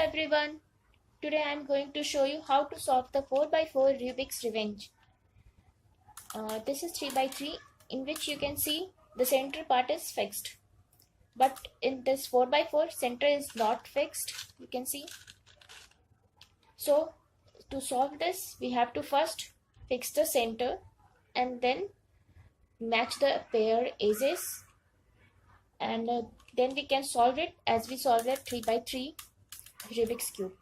everyone, today I am going to show you how to solve the 4x4 Rubik's Revenge. This is 3x3 in which you can see the center part is fixed. But in this 4x4 center is not fixed, you can see. So to solve this we have to first fix the center and then match the pair edges and then we can solve it as we solved that 3x3 Rubik's Cube.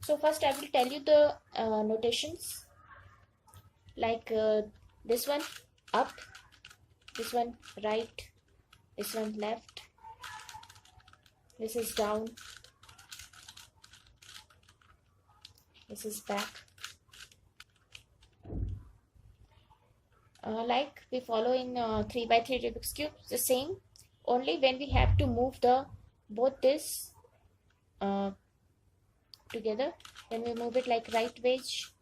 So first I will tell you the notations like this one up, this one right, this one left, this is down, this is back. Like we follow in 3x3 Rubik's Cube, the same, only when we have to move the both this together, then we move it like right wedge,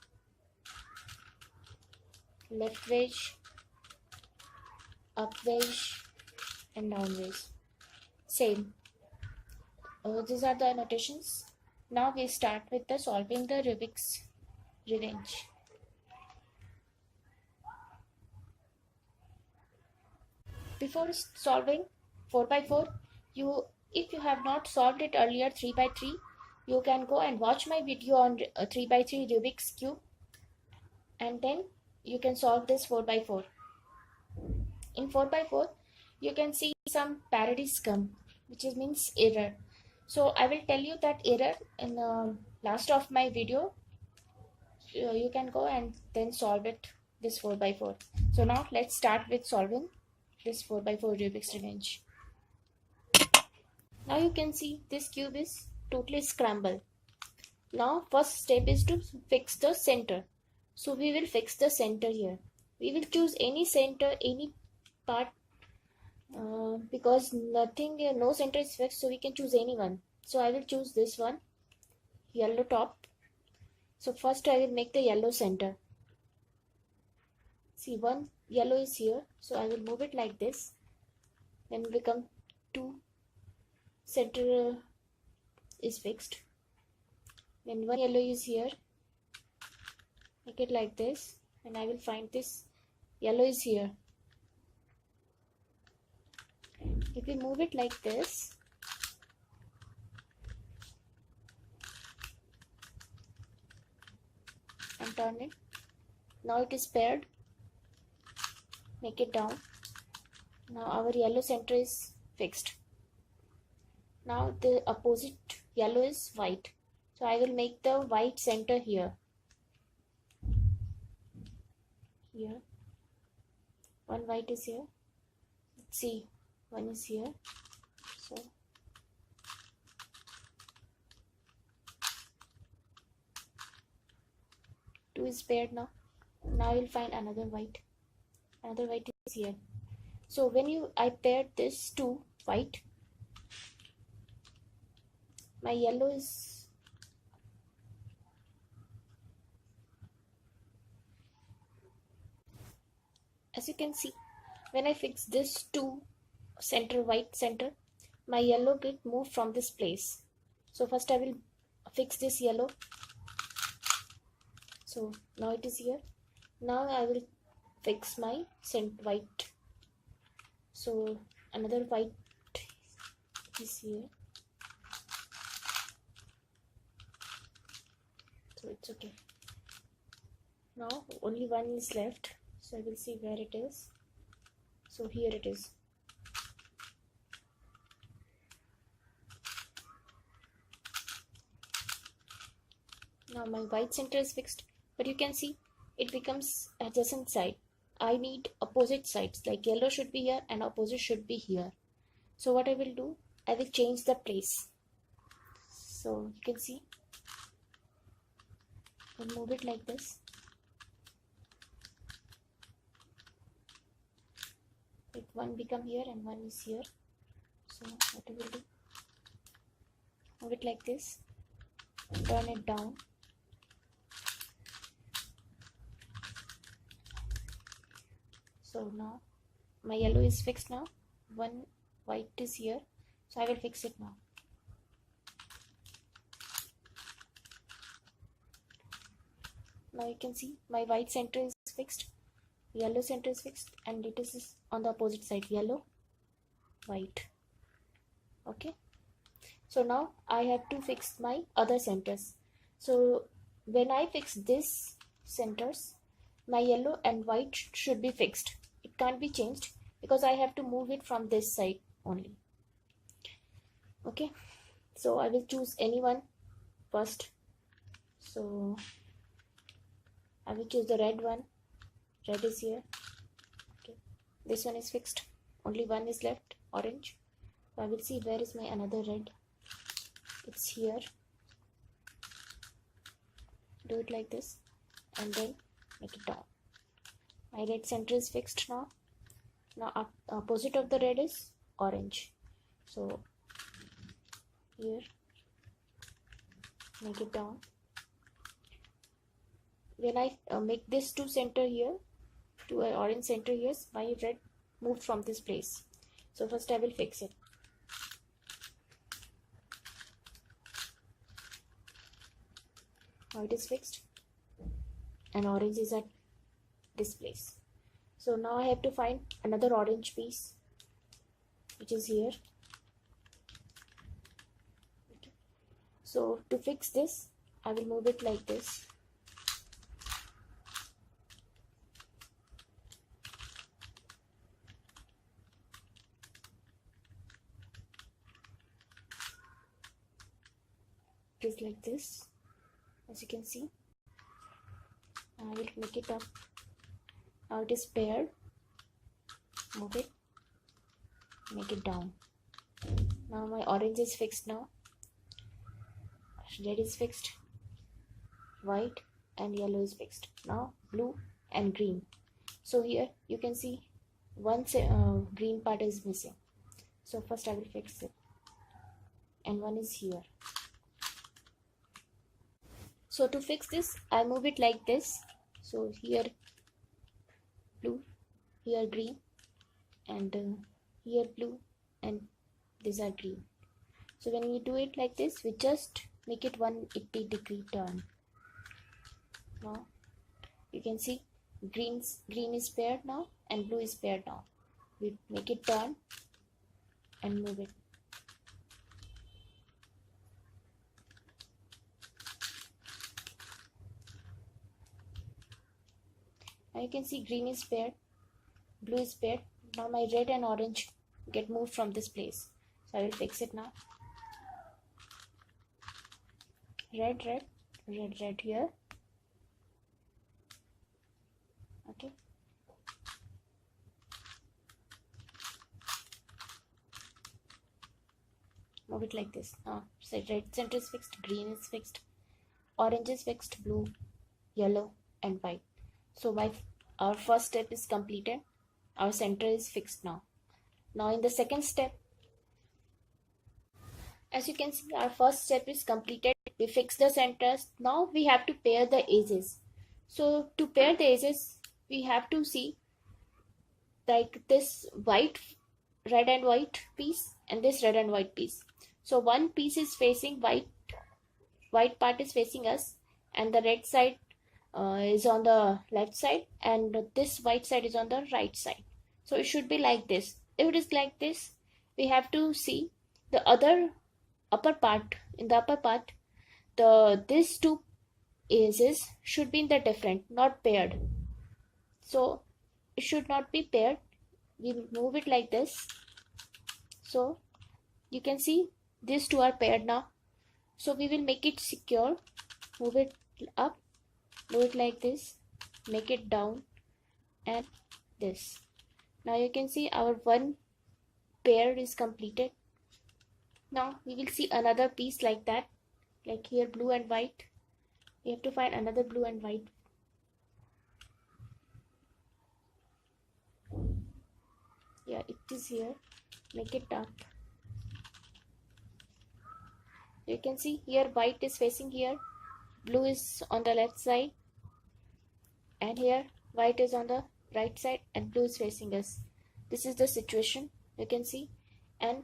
left wedge, up wedge and down wedge. Same. These are the annotations. Now we start with the solving the Rubik's Revenge. Before solving 4x4, if you have not solved it earlier 3x3, you can go and watch my video on 3x3 Rubik's Cube and then you can solve this 4x4. In 4x4, you can see some parodies come, which means error. So I will tell you that error in the last of my video. You can go and then solve it, this 4x4. So now let's start with solving this 4x4 Rubik's Revenge. Now you can see this cube is totally scrambled. Now first step is to fix the center. So we will fix the center here. We will choose any center, any part because nothing, no center is fixed, so we can choose any one. So I will choose this one, yellow top. So first I will make the yellow center. See, one yellow is here, so I will move it like this. Then become two, center is fixed. Then one yellow is here, make it like this, and I will find this yellow is here. If we move it like this, and turn it, now it is paired, make it down. Now our yellow center is fixed. Now the opposite yellow is white, so I will make the white center here. Here, one white is here. Let's see, one is here. So two is paired now. Now I will find another white. Another white is here. So when I paired this two white, my yellow is as you can see, when I fix this two center, white center, my yellow get moved from this place. So first I will fix this yellow. So now it is here. Now I will fix my white. So another white is here. So it's okay. Now only one is left. So I will see where it is. So here it is. Now my white center is fixed, but you can see it becomes adjacent side. I need opposite sides, like yellow should be here and opposite should be here. So what I will do, I will change the place. So you can see, I'll move it like this. Like one become here and one is here. So what I will do, move it like this, turn it down. So now my yellow is fixed now. One white is here. So I will fix it now. Now you can see my white center is fixed, yellow center is fixed, and it is on the opposite side, yellow, white. Okay, so now I have to fix my other centers. So when I fix this centers, my yellow and white should be fixed. It can't be changed because I have to move it from this side only. Okay, so I will choose any one first. So I will choose the red one. Red is here. Okay, this one is fixed. Only one is left, orange. So I will see where is my another red. It's here. Do it like this and then make it down. My red center is fixed now. Now opposite of the red is orange. So here, make it down. When I make this to center here, to an orange center here, my red moved from this place. So first I will fix it. Now it is fixed and orange is at this place. So now I have to find another orange piece which is here. Okay. So to fix this, I will move it like this. It is like this, as you can see. I will make it up. Now it is paired. Move it, make it down. Now my orange is fixed now. Red is fixed. White and yellow is fixed. Now blue and green. So here you can see one green part is missing. So first I will fix it. And one is here. So to fix this, I move it like this. So here blue, here green, and here blue, and these are green. So when we do it like this, we just make it 180-degree turn. Now you can see green is paired now and blue is paired now. We make it turn and move it. Now you can see green is paired, blue is paired. Now my red and orange get moved from this place. So I will fix it now. Red here. Okay. Move it like this. So red center is fixed, green is fixed, orange is fixed, blue, yellow, and white. So our first step is completed. Our center is fixed now. Now in the second step, as you can see, our first step is completed. We fix the centers. Now we have to pair the edges. So to pair the edges, we have to see like this red and white piece and this red and white piece. So one piece is facing white part is facing us, and the red side is on the left side, and this white side is on the right side. So it should be like this. If it is like this, we have to see the upper part. In the upper part, these two edges should be in the different, not paired. So it should not be paired. We will move it like this. So you can see these two are paired now. So we will make it secure. Move it up. Do it like this, make it down, and this. Now you can see our one pair is completed. Now we will see another piece like that, like here blue and white. We have to find another blue and white. Yeah, it is here. Make it up. You can see here white is facing here, blue is on the left side, and here white is on the right side and blue is facing us. This is the situation you can see, and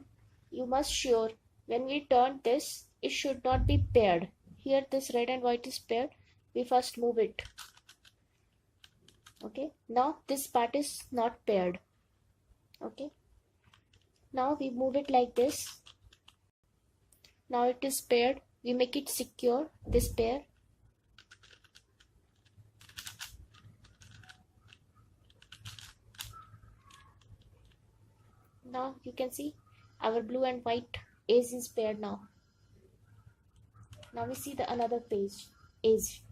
you must sure when we turn this, it should not be paired. Here this red and white is paired, we first move it. Okay, now this part is not paired. Okay, now we move it like this. Now it is paired. We make it secure, this pair. Now you can see our blue and white edge is paired now. Now we see the another page edge.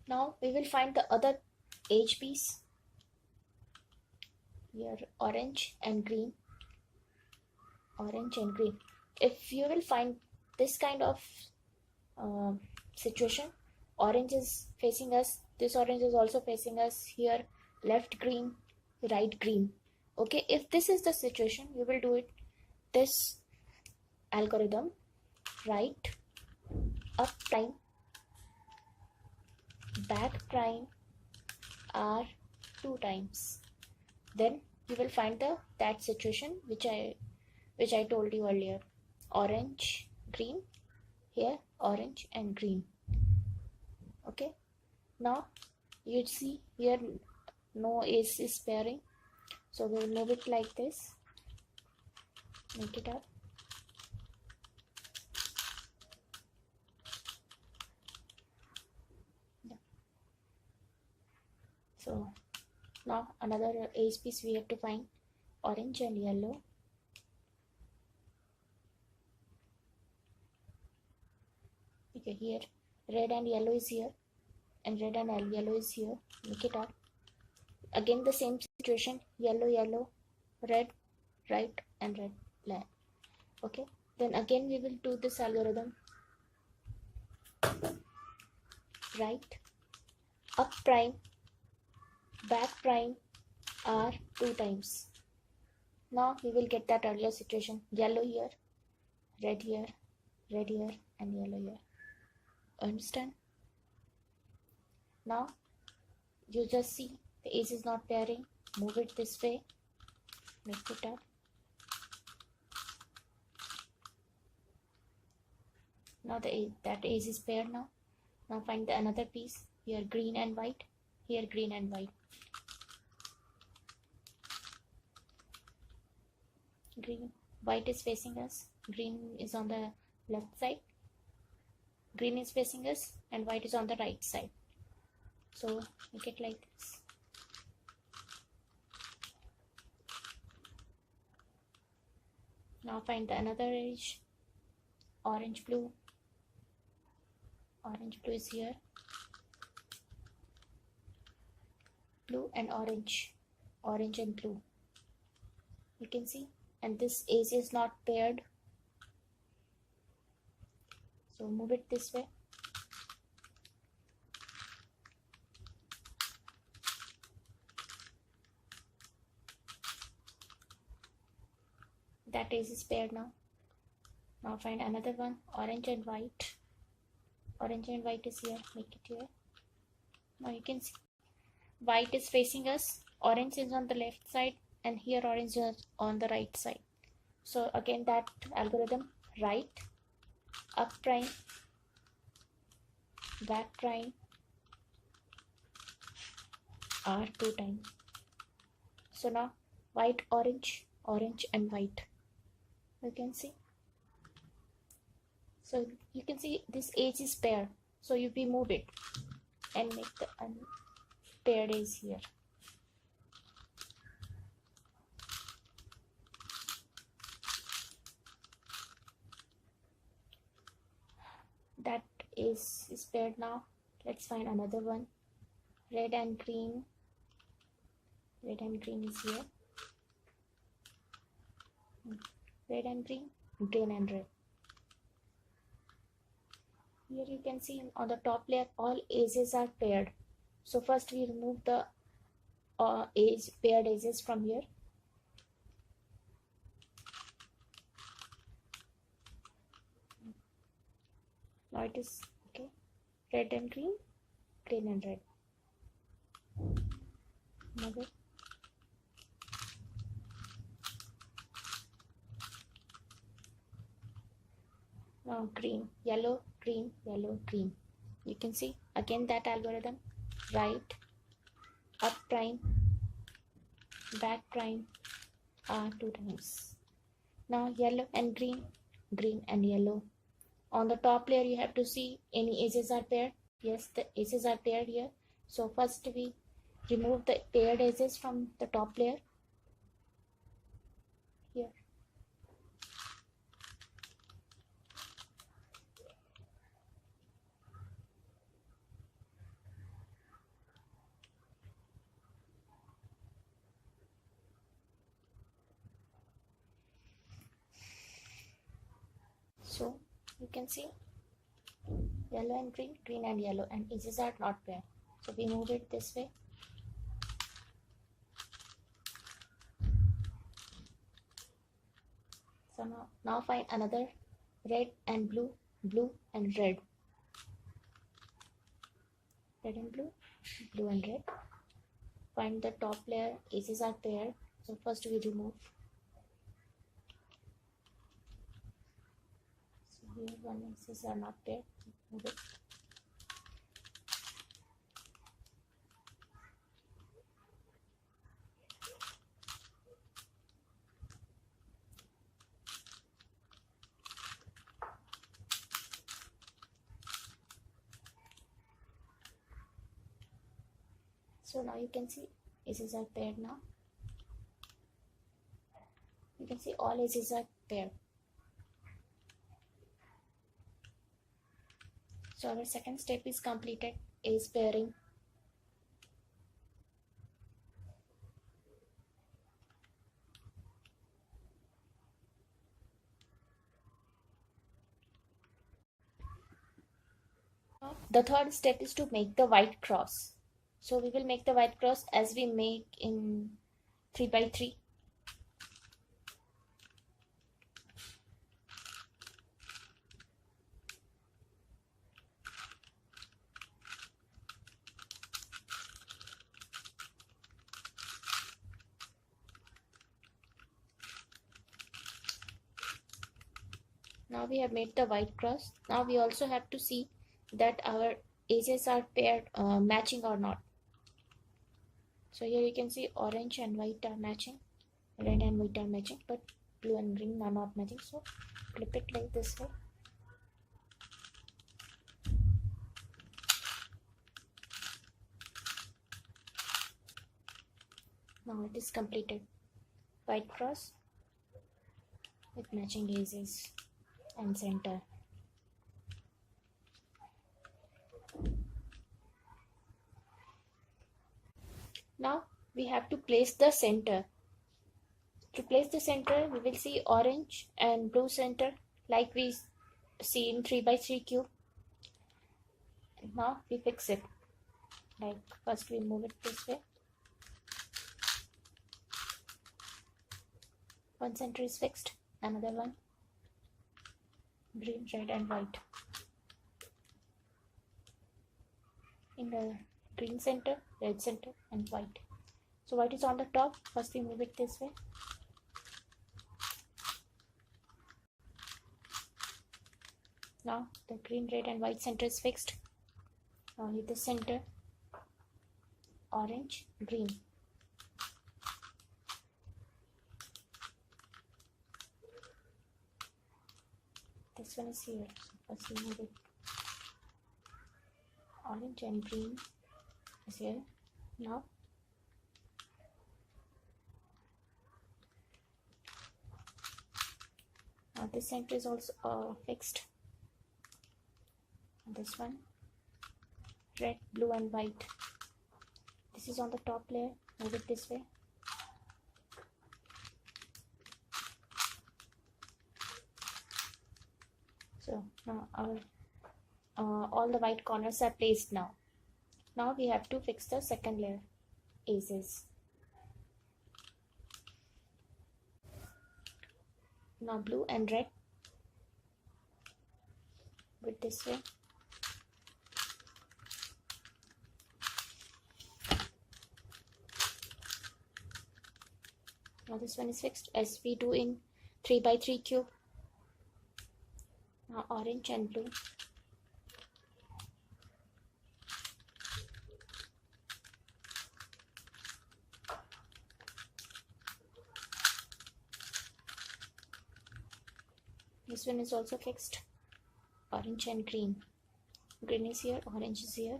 Now we will find the other edge piece. Here orange and green. Orange and green. If you will find this kind of situation, orange is facing us, this orange is also facing us, here left green, right green. Okay, if this is the situation, you will do it this algorithm: right, up prime, back prime are 2 times. Then you will find that situation which I told you earlier. Orange, green, here orange and green. Okay, now you see here no ace is pairing, so we will move it like this, make it up. Yeah. So now another ace piece we have to find, orange and yellow. Okay, here red and yellow is here, and red and yellow is here, make it up. Again the same situation, yellow, yellow, red, right and red, left. Okay, then again we will do this algorithm: right, up prime, back prime are 2 times. Now we will get that earlier situation, yellow here, red here, red here and yellow here. Understand? Now you just see the ace is not pairing, move it this way, make it up. Now that ace is paired now. Now find another piece, here green and white, here green and white. Green, white is facing us, green is on the left side, green is facing us and white is on the right side. So make it like this. Now find another edge, orange blue. Orange blue is here, blue and orange, orange and blue. You can see, and this ace is not paired, so move it this way. That ace is paired now. Now find another one, orange and white. Orange and white is here, make it here. Now you can see white is facing us, orange is on the left side and here orange is on the right side. So again that algorithm, right, up prime, back prime are 2 times. So now white, orange, orange and white, you can see. So you can see this edge is paired, so you move it and make the unpaired edge here. That is paired now. Let's find another one, red and green. Red and green is here, red and green, green and red. Here you can see on the top layer all edges are paired. So first we remove the paired edges from here. Now it is okay, red and green, green and red. Another. Now green, yellow, green, yellow, green. You can see again that algorithm. Right, up prime, back prime, two times. Now yellow and green, green and yellow. On the top layer you have to see any edges are paired. Yes, the edges are paired here. So first we remove the paired edges from the top layer here. So you can see yellow and green, green and yellow, and edges are not paired. So we move it this way. So now find another red and blue, blue and red. Red and blue, blue and red. Find the top layer, edges are paired. So first we remove. So here one edges are not paired. Move it. So now you can see edges are paired now. You can see all edges are paired. So our second step is completed, is pairing. The third step is to make the white cross. So we will make the white cross as we make in 3x3. Now we have made the white cross. Now we also have to see that our edges are paired, matching or not. So here you can see orange and white are matching, red and white are matching, but blue and green are not matching. So flip it like this way. Now it is completed. White cross with matching edges and center. Now we have to place the center. To place the center, we will see orange and blue center like we see in 3x3 cube. Now we fix it. Like first we move it this way. One center is fixed, another one green, red and white. In the green center, red center and white. So white is on the top. First we move it this way. Now the green, red and white center is fixed. Now hit the center, orange, green. This one is here. So first we move it. Orange and green is here. Now this center is also fixed. And this one, red, blue and white. This is on the top layer. Move it this way. So now our all the white corners are placed now. Now we have to fix the second layer, edges. Now blue and red. With this way. Now this one is fixed as we do in 3x3 cube. Now orange and blue. This one is also fixed. Orange and green. Green is here, orange is here.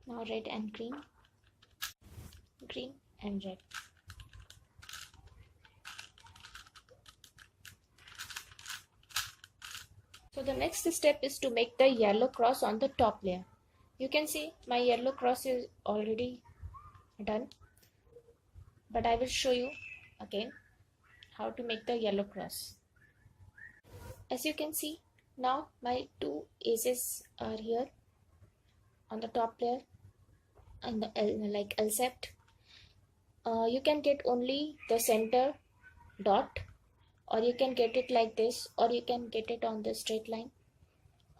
Now red and green. Green and red. So the next step is to make the yellow cross on the top layer. You can see my yellow cross is already done, but I will show you again how to make the yellow cross. As you can see, now my two aces are here on the top layer and the like L-sept. You can get only the center dot, or you can get it like this, or you can get it on the straight line,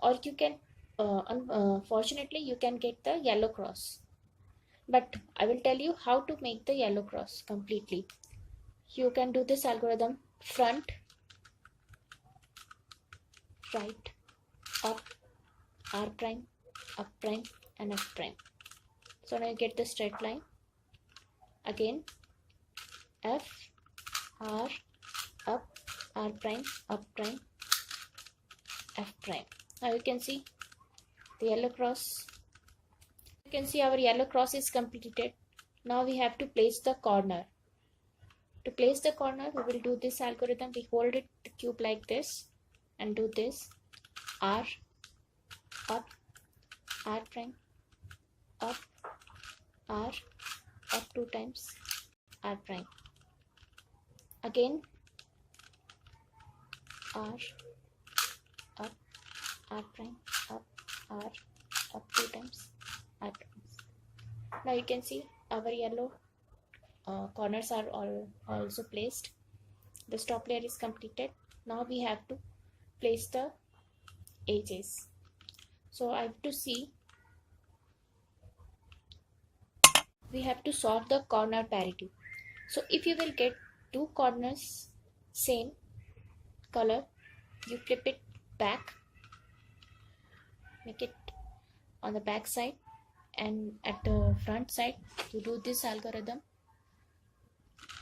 or you can unfortunately you can get the yellow cross. But I will tell you how to make the yellow cross completely. You can do this algorithm: front, right, up, R prime, up prime, and F prime. So now you get the straight line. Again, F, R, up, R prime, up prime, F prime. Now you can see the yellow cross. You can see our yellow cross is completed. Now we have to place the corner. To place the corner, we will do this algorithm. We hold it, the cube, like this and do this: R, up, R prime, up, R, up 2 times, R prime. Again, R, up, R prime, up, R, up 2 times, R prime. Now you can see our yellow corners are all also placed. The top layer is completed. Now we have to place the edges. So I have to see, we have to solve the corner parity. So if you will get two corners same color, you flip it back, make it on the back side, and at the front side you do this algorithm: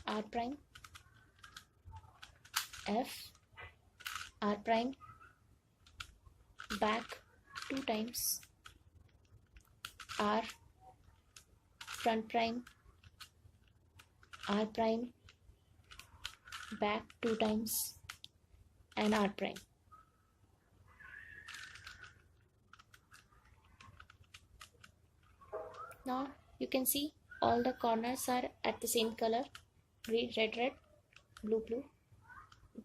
R prime, F, R prime, back 2 times, R, front prime, R prime, back 2 times, and R prime. Now you can see all the corners are at the same color: green, red, red, blue, blue.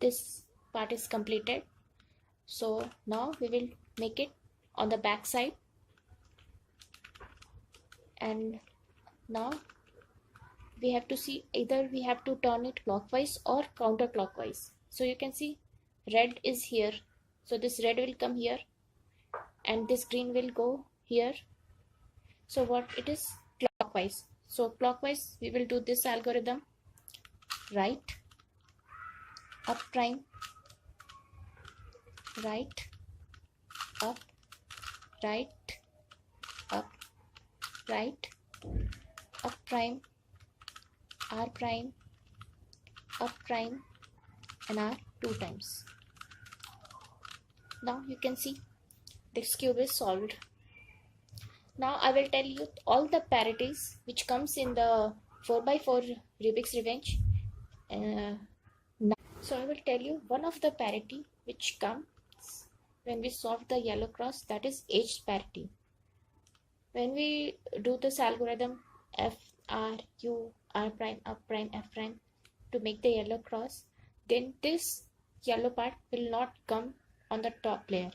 This part is completed. So now we will make it on the back side, and now we have to see, either we have to turn it clockwise or counterclockwise. So you can see red is here, so this red will come here and this green will go here. So what it is? Clockwise. So clockwise we will do this algorithm: right, up prime, right, up, right, up, right, up prime, R prime, up prime, and R 2 times. Now you can see this cube is solved. Now I will tell you all the parities which comes in the 4x4 Rubik's Revenge. So I will tell you one of the parity which comes when we solve the yellow cross, that is edge parity. When we do this algorithm F, R, U, R prime, up prime, F prime to make the yellow cross, then this yellow part will not come on the top layer.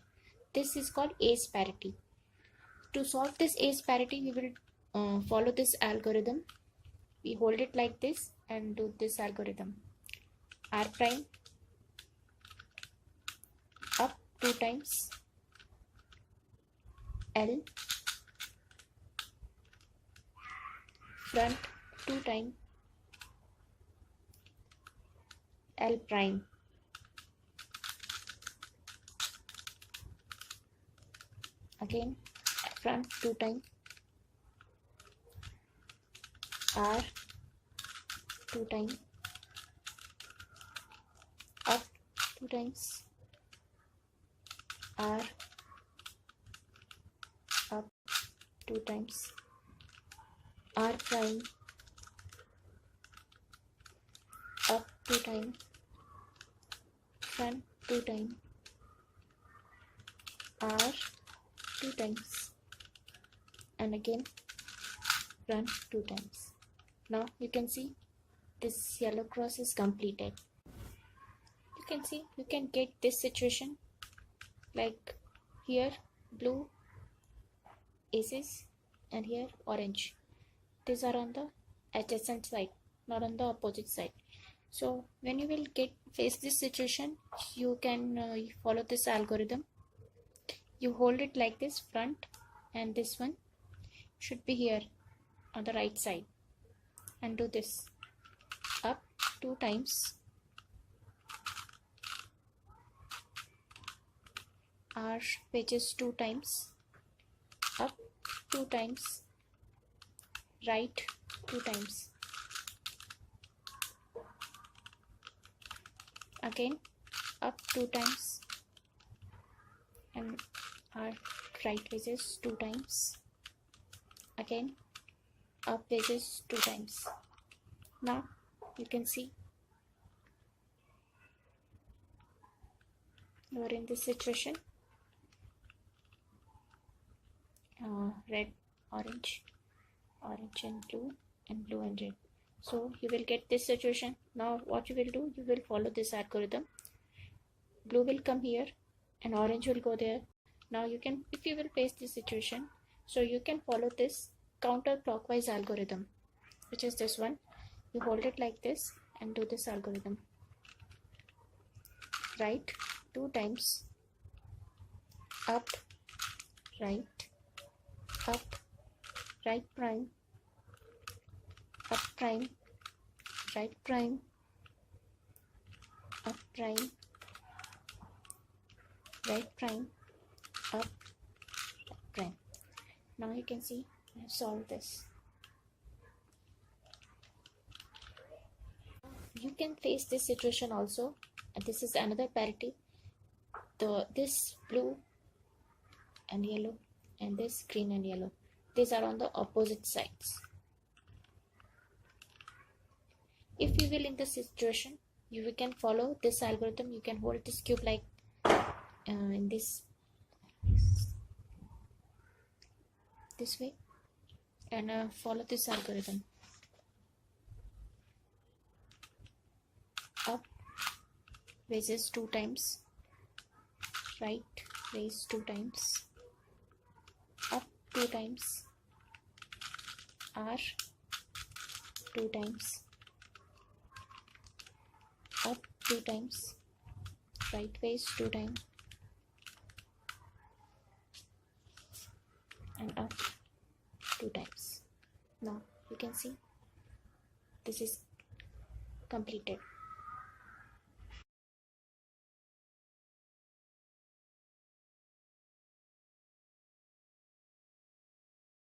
This is called edge parity. To solve this edge parity, we will follow this algorithm. We hold it like this and do this algorithm: R prime, up 2 times, L, front 2 times, L prime, again front 2 times, R 2 times, up 2 times, R, up 2 times, R prime, up 2 times, front 2 times, R 2 times, and again front 2 times. Now you can see this yellow cross is completed. You can see you can get this situation like here blue aces and here orange. These are on the adjacent side, not on the opposite side. So when you will face this situation, you can follow this algorithm. You hold it like this front, and this one should be here on the right side, and do this up 2 times, R pages 2 times, up 2 times, right 2 times, again up 2 times, and R right pages 2 times, again up pages 2 times. Now you can see you are in this situation, red, orange, orange and blue, and blue and red. So you will get this situation. Now what you will do, you will follow this algorithm. Blue will come here and orange will go there. Now you can, if you will face this situation, so you can follow this counterclockwise algorithm, which is this one. You hold it like this and do this algorithm. Right 2 times, up, right, up, right prime, up prime, right prime, up prime, right prime, up, right prime. Now you can see I have solved this. You can face this situation also, and this is another parity. This blue and yellow and this green and yellow, these are on the opposite sides. If you will in this situation, you can follow this algorithm. You can hold this cube like in this way, and follow this algorithm. Up raises 2 times, right raise 2 times, up 2 times, R 2 times, up 2 times, right raise 2 times, and up 2 times. Now you can see this is completed.